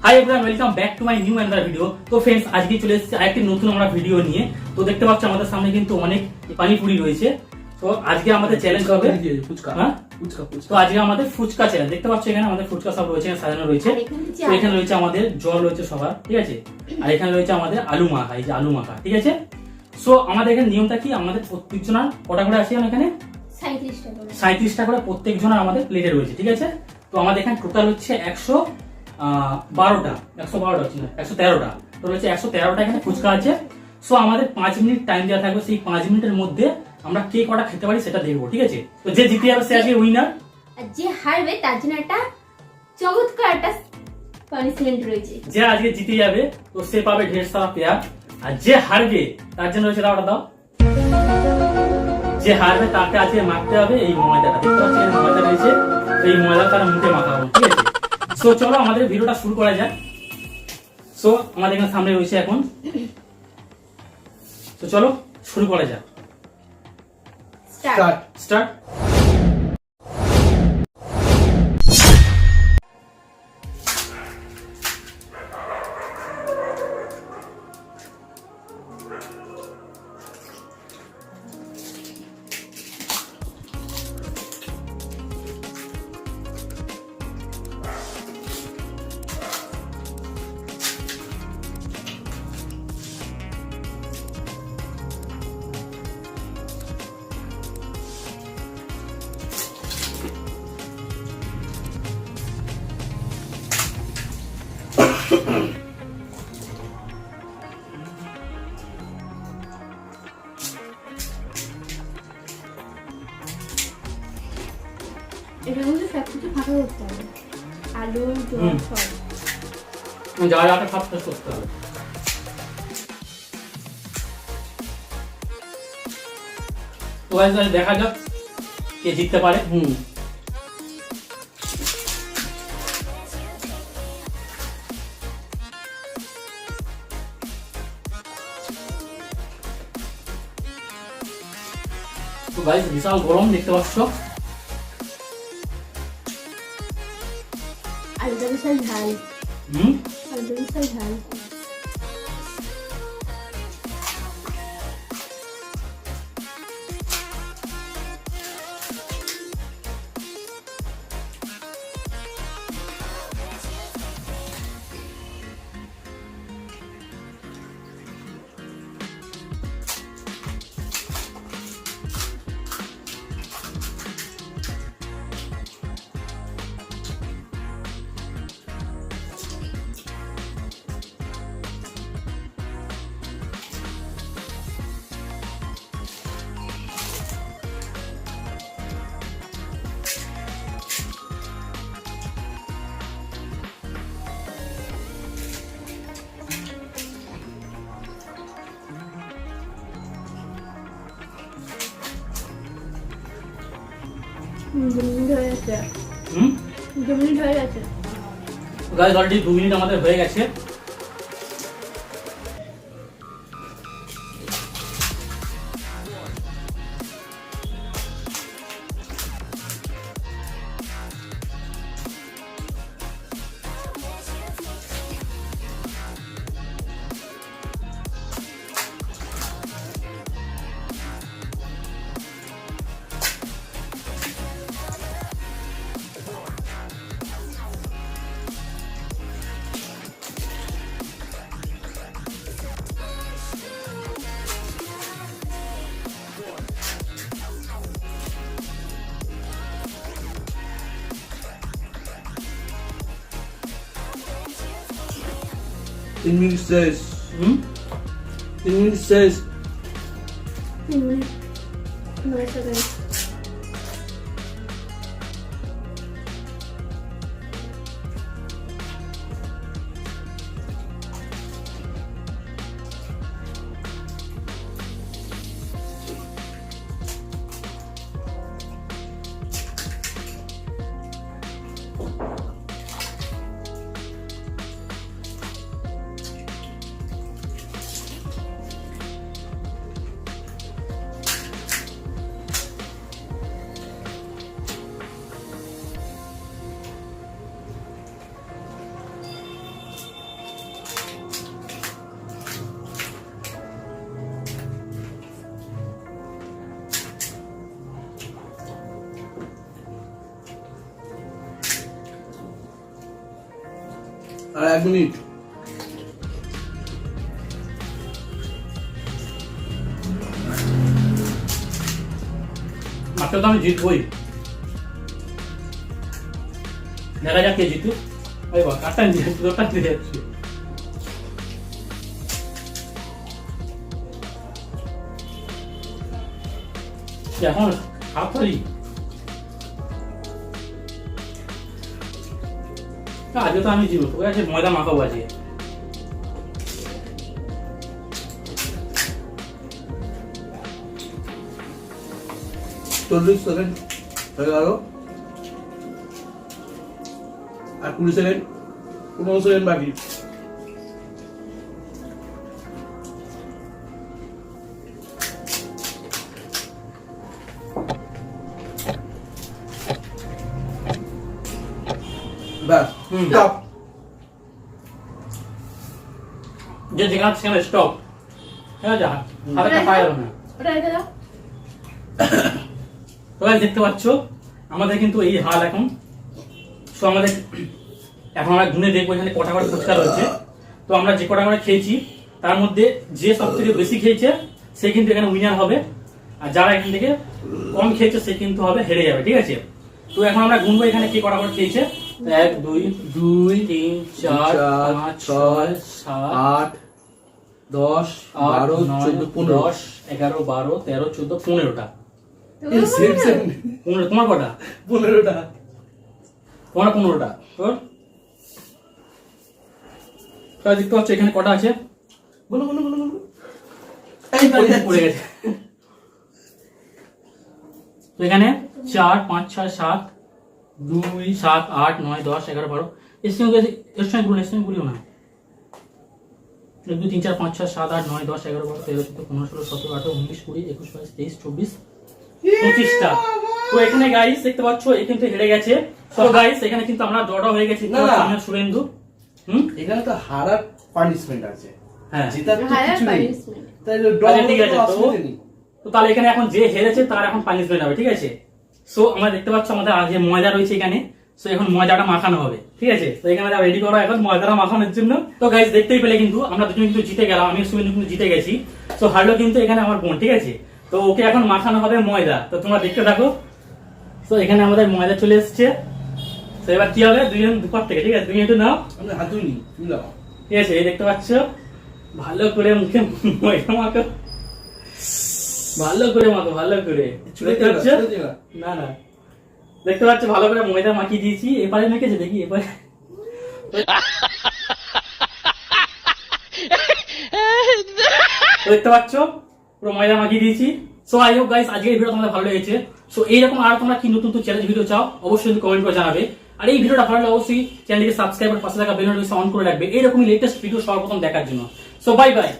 Hi everyone, welcome back to my new another video. তো friends, আজকে চলে এসেছি আরেকটি নতুন আমরা ভিডিও নিয়ে। তো দেখতে পাচ্ছ আমাদের সামনে কিন্তু অনেক পানিপুরি রয়েছে। তো আজকে আমাদের চ্যালেঞ্জ হবে ফুচকা। হ্যাঁ, তো আজকে আমাদের ফুচকা চ্যালেঞ্জ। দেখতে পাচ্ছ এখানে আমাদের ফুচকা সব রয়েছে, সাজানো রয়েছে। তো এখানে রয়েছে আমাদের জল রয়েছে সবার, ঠিক আছে। আর এখানে রয়েছে আমাদের আলু মাখা, এই যে আলু মাখা, ঠিক আছে। সো আমাদের এখানে নিয়মটা কি, আমাদের প্রত্যেকজনের কটা করে আছে এখানে 37টা করে প্রত্যেকজনের আমাদের প্লেটে রয়েছে, ঠিক আছে। তো আমাদের এখানে টোটাল হচ্ছে 112টা হচ্ছে না 113টা, তো রয়েছে 113টা এখানে ফুচকা আছে। সো আমাদের 5 মিনিট টাইম দেওয়া থাকবে, সেই 5 মিনিটের মধ্যে আমরা কে কটা খেতে পারি সেটা দেখবো, ঠিক আছে। তো যে জিতে যাবে সে আজকে উইনার, আর যে হারবে তার জন্য একটা চমৎকার একটা পানিশমেন্ট রয়েছে। যে আজকে জিতে যাবে তো সে পাবে ঢের সারা পেয়ার, আর যে হারবে তার জন্য রয়েছে দাওটা দাও। যে হারবে তাকে আজকে মাখতে হবে এই ময়দাটা, দেখতে পাচ্ছি এখানে ময়দা রয়েছে, এই ময়দা তার মুখে মাখাবো, ঠিক আছে। সো চলো আমাদের ভিডিওটা শুরু করা যাক। সো আমাদের এখানে সামনে রয়েছে এখন, তো চলো শুরু করা যাক। স্টার্ট। এটার মধ্যে সবকিছু ফাঁকা করতে হবে, আলু জল সব যা যাটা সব শেষ করতে হবে। তো দেখা যাক কে জিততে পারে। তো গাইস বিশাল গরম দেখতে পাচ্ছ, আলুটা বিশাল ঝাল। আলুটা বিশাল ঝাল। গাইস অলরেডি 2 মিনিট আমাদের হয়ে গেছে। তিন মিনিট শেষ। 3 মিনিট শেষ। 3 মিনিট 9 সেকেন্ড। আর 1 মিনিট। মাত্র তো আমি জিতবই, দেখা যাক কে জিতু। ওই বাবা কাটটা নিয়ে যাচ্ছি, তোরটা নিয়ে যাচ্ছি। এখন খারাপ করি আজকে তো আমি জিতবো, তোকে আছে ময়দা মাখাবো আজকে। চল্লিশ সেকেন্ড হয়ে গেল, আর 20 সেকেন্ড, 15 সেকেন্ড বাকি। ব্যাস, স্টপ। যে যেখানে সেখানে স্টপ, ঠিক আছে? হাতে পায়ে যাবে না। ওটা রেখে দাও। তোমরা দেখতে পাচ্ছ আমাদের কিন্তু এই হাল এখন। সো আমাদের এখন আমরা গুনে দেখবো এখানে কটা করে ফুচকা রয়েছে। তো আমরা যে কটা করে খেয়েছি তার মধ্যে যে সব থেকে বেশি খেয়েছে সে কিন্তু এখানে উইনার হবে, আর যারা এখান থেকে কম খেয়েছে সে কিন্তু হবে হেরে যাবে, ঠিক আছে? তো এখন আমরা গুনবো এখানে কে কটা করে খেয়েছে। 1 2 2 3 4 5 6 7 8 10 12 14 15 10 11 12 13 14 15টা। এই সেম সেম 15 তোমার কটা? 15টা। তোমার 15টা। তোর দেখতে পাচ্ছ এখানে কটা আছে? বলো বলো বলো বলো। এই পড়ে গেছে। তো এখানে 4 5 6 7 2 7 8 9 10 11 12 এর সঙ্গে গুলিও না। 1 2 3 4 5 6 7 8 9 10 11 12 13 14 15 16 17 18 19 20 21 22 23 24 25টা। তো এখানে গাইস দেখতে পাচ্ছ এই কিন্তু হেরে গেছে। তো গাইস এখানে কিন্তু আমরা ড্র হয়ে গেছি। না, না। সামনে সুরেন্দু। এখানে তো হারার পানিশমেন্ট আছে, হ্যাঁ জেতার তো হায়ার কিছু নেই। পানিশমেন্ট। তাই ড্র আচ্ছা, ঠিক আছে, তো- অসুবিধা নেই। তো তাহলে এখানে এখন যে হেরেছে তার এখন পানিশমেন্ট হবে, ঠিক আছে? সো আমরা দেখতে পাচ্ছ আমাদের আগে ময়দা রয়েছে এখানে। সো এখন ময়দাটা মাখানো হবে, ঠিক আছে? তো এখানে যা রেডি করো এখন ময়দাটা মাখানোর জন্য। তো গাইস দেখতেই পেলে কিন্তু আমরা দুজন কিন্তু জিতে গেলাম, আমি সুরেন্দু কিন্তু জিতে গেছি। সো হারলো কিন্তু এখানে আমার বোন, ঠিক আছে? তো ওকে এখন মাখানো হবে ময়দা। তো তোমরা দেখতে থাকো। তো এখানে আমাদের ময়দা চলে এসেছে। তো এবার কি হবে, দুজন দুপার থেকে, ঠিক আছে? তুমি একটু নাও, আমি হাত ধুইনি, তুমি লাগাও। ঠিক আছে? এই দেখতে পাচ্ছ ভালো করে মুখে ময়দা মাখো, ভালো করে মাখো, ভালো করে। দেখতে পাচ্ছ? না না, দেখতে পাচ্ছ ভালো করে ময়দা মাখিয়ে দিয়েছি। এপারে মেখেছে দেখি, এপারে তো দেখতে পাচ্ছ পুরো ময়দা মাখিয়ে দিয়েছি। সো আই হোপ গাইস আজকের ভিডিও তোমাদের ভালো লেগেছে। সো এইরকম আর তোমরা কি নতুন চ্যালেঞ্জ ভিডিও চাও অবশ্যই কমেন্ট করে জানাবে। আর এই ভিডিওটা ভালো লাগলে অবশ্যই চ্যানেলটিকে সাবস্ক্রাইব আর পাশে থাকা বেল নোটিফিকেশন অন করে রাখবে এইরকমই লেটেস্ট ভিডিও সর্বপ্রথম দেখার জন্য। So bye bye.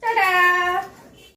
টাটা।